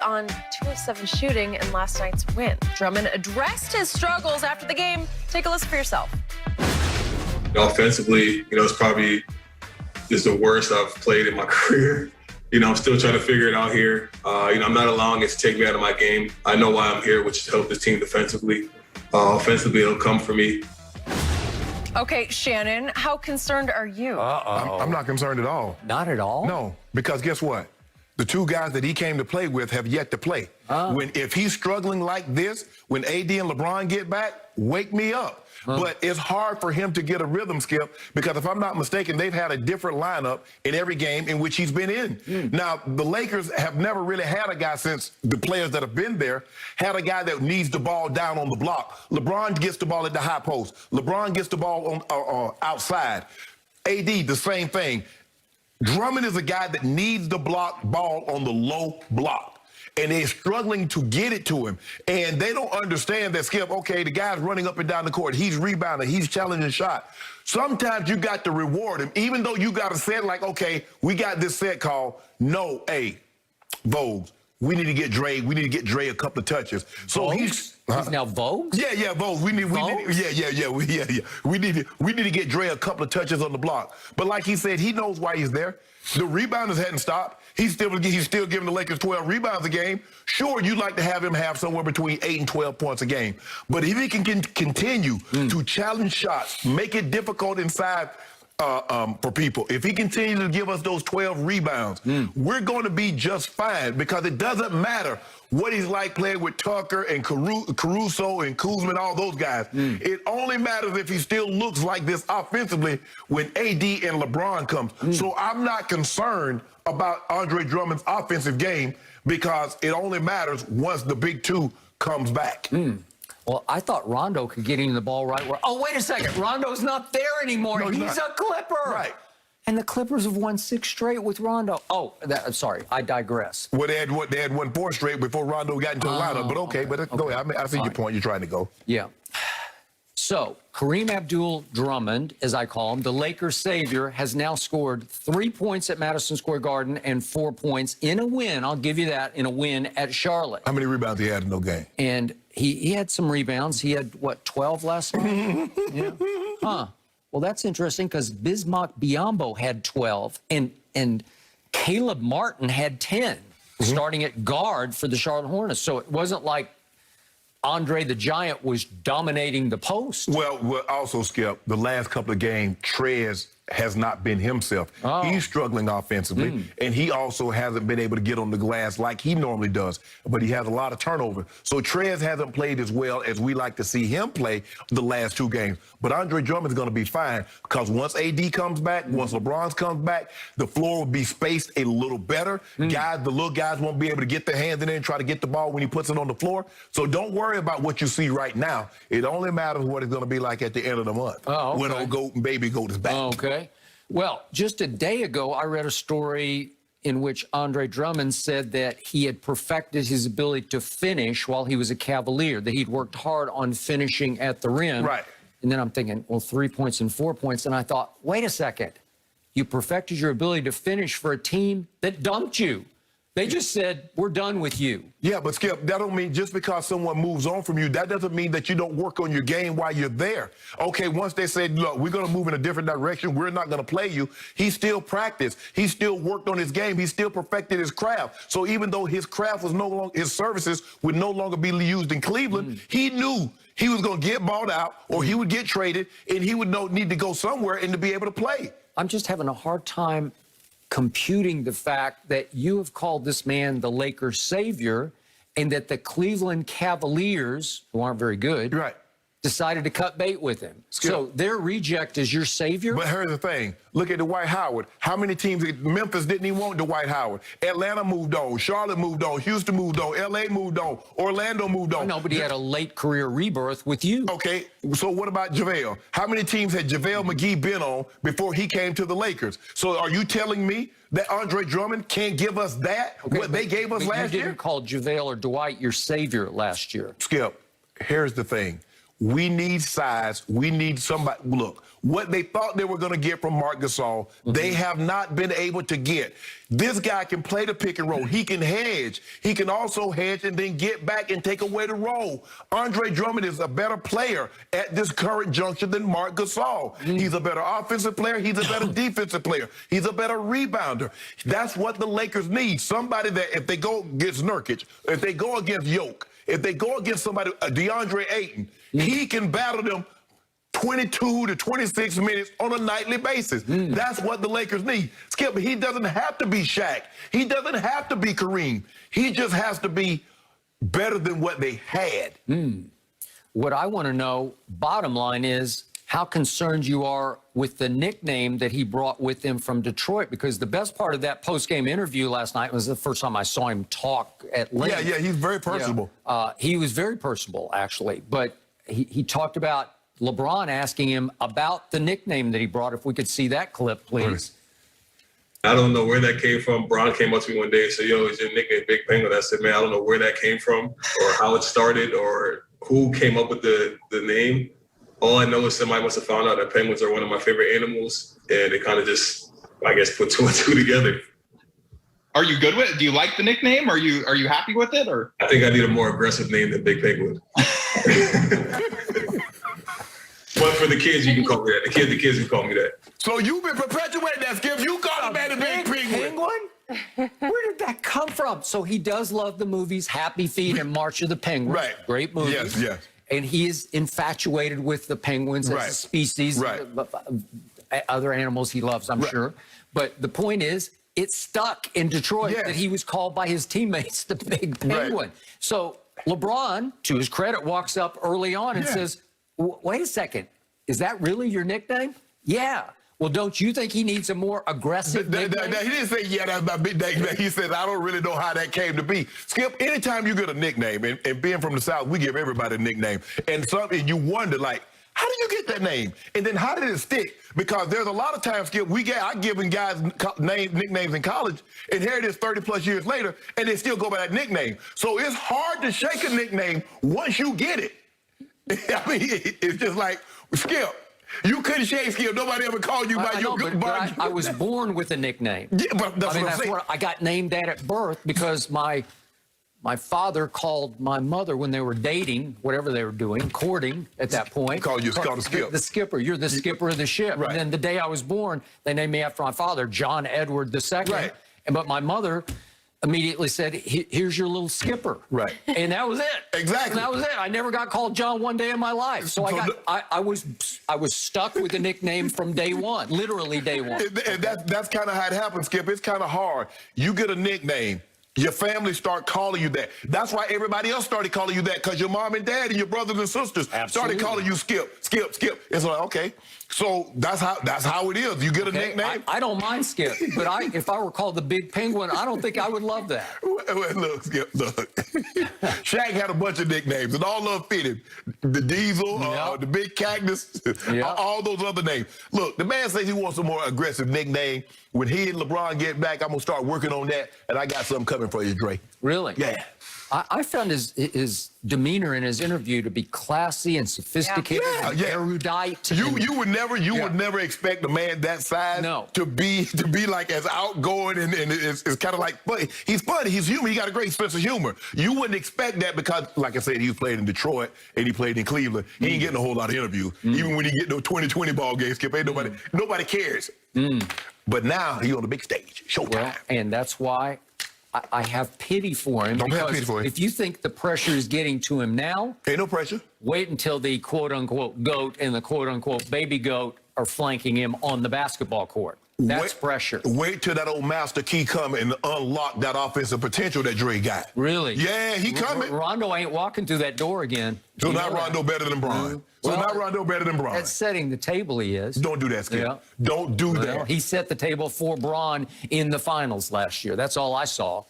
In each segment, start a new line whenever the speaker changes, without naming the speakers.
on 2 of 7 shooting in last night's win. Drummond addressed his struggles after the game. Take a listen for yourself.
Offensively, it's probably just the worst I've played in my career. I'm still trying to figure it out here. I'm not allowing it to take me out of my game. I know why I'm here, which is to help this team defensively. Offensively, it'll come for me.
Okay, Shannon, how concerned are you?
I'm not concerned at all.
Not at all?
No, because guess what? The two guys that he came to play with have yet to play. If he's struggling like this, when AD and LeBron get back, wake me up. But it's hard for him to get a rhythm, Skip, because if I'm not mistaken, they've had a different lineup in every game in which he's been in. Now, the Lakers have never really had a guy, since the players that have been there, had a guy that needs the ball down on the block. LeBron gets the ball at the high post. LeBron gets the ball on outside. AD, the same thing. Drummond is a guy that needs the ball on the low block. And they're struggling to get it to him. And they don't understand that, Skip, okay, the guy's running up and down the court. He's rebounding. He's challenging shot. Sometimes you got to reward him, even though you got a set like, okay, we got this set called, no, hey, Vogues, we need to get Dre. We need to get Dre a couple of touches. So
He's now Vogues?
Yeah, Vogues. We need to get Dre a couple of touches on the block. But like he said, he knows why he's there. The rebounders hadn't stopped. He's still giving the Lakers 12 rebounds a game. Sure, you'd like to have him have somewhere between 8 and 12 points a game. But if he can continue to challenge shots, make it difficult inside for people, if he continues to give us those 12 rebounds, we're going to be just fine, because it doesn't matter what he's like playing with Tucker and Caruso and Kuzma and all those guys. It only matters if he still looks like this offensively when AD and LeBron comes. So I'm not concerned about Andre Drummond's offensive game, because it only matters once the big two comes back.
Well, I thought Rondo could get him the ball right where... Oh, wait a second. Rondo's not there anymore.
No,
he's a Clipper.
Right.
And the Clippers have won 6 straight with Rondo. Oh, sorry. I digress.
Well, they had won 4 straight before Rondo got into the lineup. But okay. But go ahead. I see your point. You're trying to go.
Yeah. So, Kareem Abdul-Drummond, as I call him, the Lakers' savior, has now scored 3 points at Madison Square Garden and 4 points in a win. I'll give you that, in a win at Charlotte.
How many rebounds he had in no game?
And he had some rebounds. He had, what, 12 last night? Yeah. Well, that's interesting, because Bismack Biyombo had 12, and Caleb Martin had 10, starting at guard for the Charlotte Hornets. So it wasn't like Andre the Giant was dominating the post.
Well, also, Skip, the last couple of games, Trez has not been himself. He's struggling offensively, and he also hasn't been able to get on the glass like he normally does, but he has a lot of turnover. So Trez hasn't played as well as we like to see him play the last 2 games. But Andre Drummond's going to be fine, because once AD comes back, once LeBron comes back, the floor will be spaced a little better. The little guys won't be able to get their hands in there and try to get the ball when he puts it on the floor. So don't worry about what you see right now. It only matters what it's going to be like at the end of the month, when old goat and baby goat is back.
Okay. Well, just a day ago, I read a story in which Andre Drummond said that he had perfected his ability to finish while he was a Cavalier, that he'd worked hard on finishing at the rim.
Right.
And then I'm thinking, well, 3 points and 4 points. And I thought, wait a second. You perfected your ability to finish for a team that dumped you. They just said, we're done with you.
Yeah, but Skip, that don't mean just because someone moves on from you, that doesn't mean that you don't work on your game while you're there. Okay, once they said, look, we're going to move in a different direction, we're not going to play you, he still practiced. He still worked on his game. He still perfected his craft. So even though his craft was no longer, his services would no longer be used in Cleveland, he knew he was going to get bought out, or he would get traded, and he would need to go somewhere and to be able to play.
I'm just having a hard time computing the fact that you have called this man the Lakers' savior, and that the Cleveland Cavaliers, who aren't very good, decided to cut bait with him.
Skip.
So their reject is your savior?
But here's the thing. Look at Dwight Howard. How many teams? Memphis didn't even want Dwight Howard. Atlanta moved on. Charlotte moved on. Houston moved on. L.A. moved on. Orlando moved on.
No, but he had a late career rebirth with you.
Okay, so what about JaVale? How many teams had JaVale McGee been on before he came to the Lakers? So are you telling me that Andre Drummond can't give us that, what they gave us last year?
You didn't call JaVale or Dwight your savior last year.
Skip, here's the thing. We need size. We need somebody. Look, what they thought they were going to get from Marc Gasol, they have not been able to get. This guy can play the pick and roll. He can hedge. He can also hedge and then get back and take away the roll. Andre Drummond is a better player at this current juncture than Marc Gasol. He's a better offensive player. He's a better defensive player. He's a better rebounder. That's what the Lakers need. Somebody that if they go against Nurkic, if they go against Yoke, if they go against somebody, DeAndre Ayton, he can battle them 22 to 26 minutes on a nightly basis. That's what the Lakers need. Skip, he doesn't have to be Shaq. He doesn't have to be Kareem. He just has to be better than what they had.
What I want to know, bottom line is, how concerned you are with the nickname that he brought with him from Detroit, because the best part of that post-game interview last night was the first time I saw him talk at length.
Yeah, he's very personable.
He was very personable, actually, but he talked about LeBron asking him about the nickname that he brought. If we could see that clip, please.
I don't know where that came from. Bron came up to me one day and said, yo, is your nickname Big Penguin? I said, man, I don't know where that came from or how it started or who came up with the name. All I know is somebody must have found out that penguins are one of my favorite animals, and they kind of just, I guess, put two and two together.
Are you good with it? Do you like the nickname? Are you happy with it? Or
I think I need a more aggressive name than Big Penguin. But for the kids, you can call me that. The kids can call me that.
So you've been perpetuating that, Skip. You call him man the Big Penguin.
Where did that come from? So he does love the movies Happy Feet and March of the Penguins.
Right.
Great movies.
Yes.
And he is infatuated with the penguins as a species. Other animals he loves, I'm sure. But the point is, it stuck in Detroit that he was called by his teammates the Big Penguin. So LeBron, to his credit, walks up early on and says, wait a second, is that really your nickname? Yeah. Well, don't you think he needs a more aggressive nickname?
He didn't say, that's my big nickname. He said, I don't really know how that came to be. Skip, anytime you get a nickname, and being from the South, we give everybody a nickname. And you wonder, like, how did you get that name? And then how did it stick? Because there's a lot of times, Skip, I've given guys nicknames in college, and here it is 30-plus years later, and they still go by that nickname. So it's hard to shake a nickname once you get it. I mean, it's just like, Skip, you couldn't shake Skip. Nobody ever called you by your good
but I was born with a nickname.
Yeah, but that's what I'm saying.
I got named that at birth because my father called my mother when they were dating, whatever they were doing, courting at that point.
Called the Skip.
The skipper. You're the skipper of the ship.
Right.
And then the day I was born, they named me after my father, John Edward II.
Right.
But my mother immediately said, here's your little skipper.
Right.
And that was it.
Exactly.
And that was it. I never got called John one day in my life. So I was stuck with the nickname from day one, literally day one.
And that's kind of how it happens, Skip. It's kind of hard. You get a nickname. Your family start calling you that. That's why everybody else started calling you that, because your mom and dad and your brothers and sisters started calling you Skip. It's like, okay. So that's how it is. You get a nickname.
I don't mind Skip, but if I were called the Big Penguin, I don't think I would love that.
Well, look, Skip, look. Shaq had a bunch of nicknames, and all of them fitted. The Diesel, the Big Cactus, all those other names. Look, the man says he wants a more aggressive nickname. When he and LeBron get back, I'm going to start working on that, and I got something coming for you, Dre.
Really?
Yeah.
I found his demeanor in his interview to be classy and sophisticated, and erudite.
You would never expect a man that size to be like as outgoing and it's kind of like, but he's funny, he's human, he got a great sense of humor. You wouldn't expect that because, like I said, he was playing in Detroit and he played in Cleveland. He ain't getting a whole lot of interviews. Even when he get no 2020 ball games, Skip, ain't nobody cares. But now he's on the big stage, showtime.
Well, and that's why I have pity for him.
Don't have pity for him.
If you think the pressure is getting to him now,
ain't no pressure.
Wait until the quote-unquote GOAT and the quote-unquote baby GOAT are flanking him on the basketball court. That's pressure.
Wait till that old master key come and unlock that offensive potential that Dre got.
Really?
Yeah, he coming.
Rondo ain't walking through that door again.
So not Rondo better than Bron.
That's setting the table, he is.
Don't do that, Skip. Yeah. Don't do that.
He set the table for Bron in the finals last year. That's all I saw.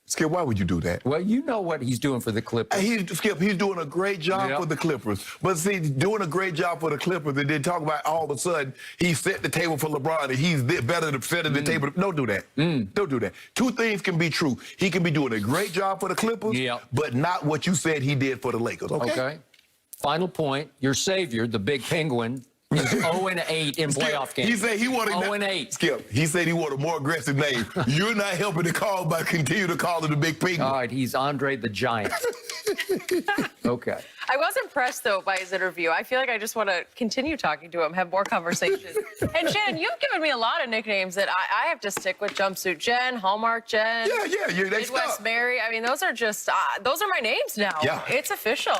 Skip, why would you do that?
Well, you know what he's doing for the Clippers.
Skip, he's doing a great job for the Clippers. But see, doing a great job for the Clippers, and then talk about all of a sudden he set the table for LeBron and he's better than setting the table. Don't do that. Don't do that. Two things can be true. He can be doing a great job for the Clippers, but not what you said he did for the Lakers. Okay.
Final point. Your savior, the big penguin, is 0-8 in playoff games.
He said he wanted
0-8.
Skip. He said he wanted a more aggressive name. You're not helping the call by continue to call it the big penguin.
All right, he's Andre the Giant. Okay.
I was impressed, though, by his interview. I feel like I just want to continue talking to him, have more conversations. And, Shannon, you've given me a lot of nicknames that I have to stick with. Jumpsuit Jen, Hallmark Jen.
Yeah, they
Midwest
stuck.
Mary. I mean, those are just, those are my names now.
Yeah.
It's official.